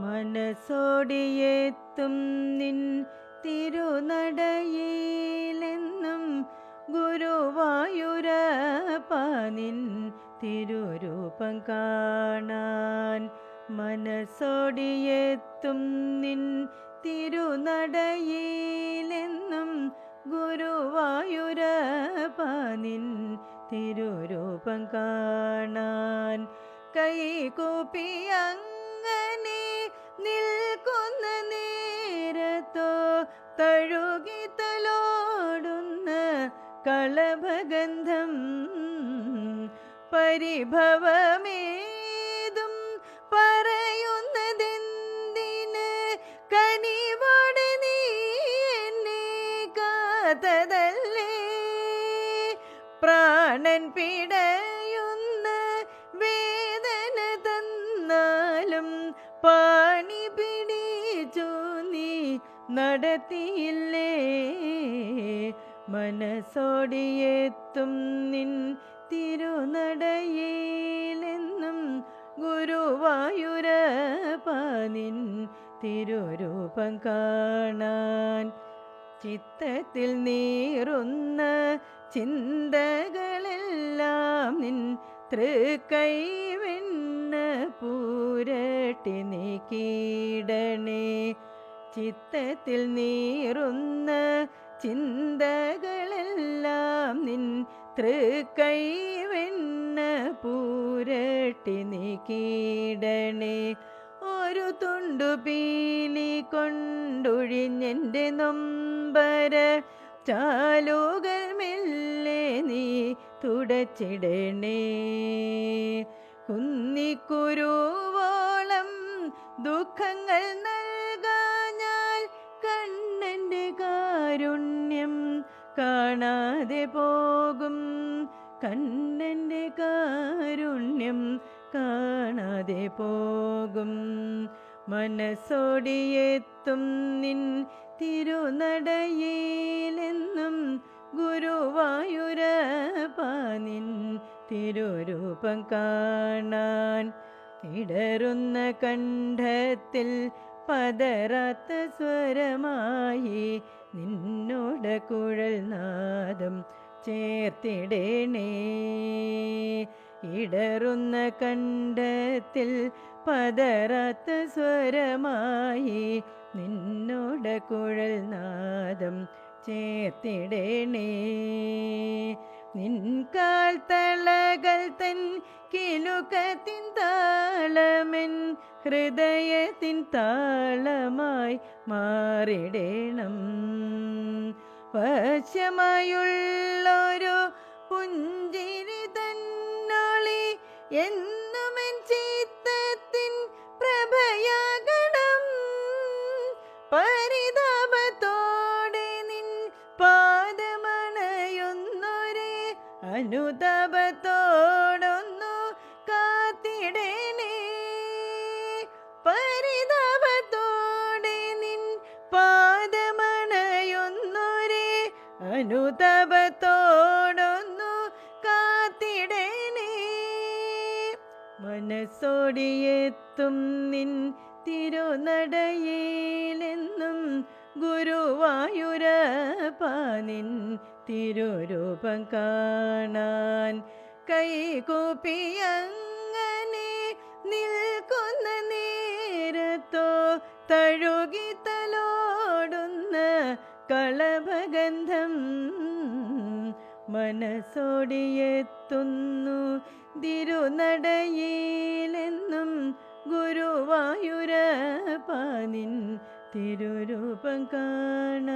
മനസ്സോടിയെത്തും നിൻ തിരുനടയിലെന്നും ഗുരുവായൂരപ്പ നിൻ തിരുരൂപം കാണാൻ. മനസ്സോടിയെത്തും നിൻ തിരുനടയിലെന്നും ഗുരുവായൂരപ്പ നിൻ തിരുരൂപം കാണാൻ. കൈകൂപ്പി അങ്ങനെ നിൽക്കുന്ന നേരത്തോ തഴുകി തലോടുന്ന കളഭഗന്ധം പരിഭവമേതും പറയുന്നതെന്തിന് കനിവോടെ നീ എന്നെ കാത്തതല്ലേ. പ്രാണൻ പിടയുന്ന വേദന തന്നാലും പാണി പിടിച്ചു നീ നടത്തിയില്ലേ. മനസ്സോടിയെത്തും നിൻ തിരുനടയിലെന്നും ഗുരുവായൂരപ്പ നിൻ തിരുരൂപം കാണാൻ. ചിത്തത്തിൽ നീറുന്ന ചിന്തകളെല്ലാം നിൻ തൃക്കൈവെണ്ണ പൂരട്ടി നീക്കിയിടണേ. ചിത്തത്തിൽ നീറുന്ന ചിന്തകളെല്ലാം നിൻ തൃക്കൈവെണ്ണ പൂരട്ടി നീക്കിയിടണേ. ഒരു തുണ്ടു പീലി കൊണ്ടൊഴിഞ്ഞെൻ്റെ നൊമ്പര ചാലുകൾ മെല്ലെ നീ തുടച്ചിടണേ. കുന്നിക്കുരുവോളം ദുഃഖങ്ങൾ നൽകാഞ്ഞാൽ കണ്ണൻ്റെ കാരുണ്യം കാണാതെ പോകും. കണ്ണൻ്റെ കാരുണ്യം കാണാതെ പോകും. മനസ്സോടിയെത്തും നിൻ തിരുനടയിലെന്നും ഗുരുവായൂരപ്പ നിൻ തിരുരൂപം കാണാൻ. ഇടറുന്ന കണ്ഠത്തിൽ പതറാത്ത സ്വരമായി നിന്നോട കുഴൽ നാദം ചേർത്തിടണേ. ഇടറുന്ന കണ്ഠത്തിൽ പതറാത്ത സ്വരമായി നിന്നോട കുഴൽ നാദം ചേർത്തിടണേ. നിൻകാൽ തളകൾ തൻ കിലുക്കത്തിൻ താളമെൻ ഹൃദയത്തിൻ താളമായി മാറിടണം. വശ്യമായുള്ളൊരു പുഞ്ചിരി തന്നൊളി എന്നുമെൻ ചിത്തത്തിൻ പ്രഭയാകണം. പരിതാപത്തോടെ നിൻ പാദമണയുന്നൊരേ അനുതാപത്തോടൊന്നു കാത്തിടണേ. പരിതാപത്തോടെ നിൻ പാദമണയുന്നൊരേ അനുതാപത്തോടൊന്നു കാത്തിടണേ. മനസ്സോടിയെത്തും നിൻ തിരുനടയിലെന്നും ഗുരുവായൂരപ്പ നിൻ തിരുരൂപം കാണാൻ. കൈകൂപ്പി അങ്ങനെ നിൽക്കുന്ന നേരത്തോ തഴുകി തലോടുന്ന കളഭഗന്ധം മനസ്സോടിയെത്തുന്നു തിരുനടയിലെന്നും ഗുരുവായൂരപ്പ നിൻ തിരുരൂപം കാണാൻ.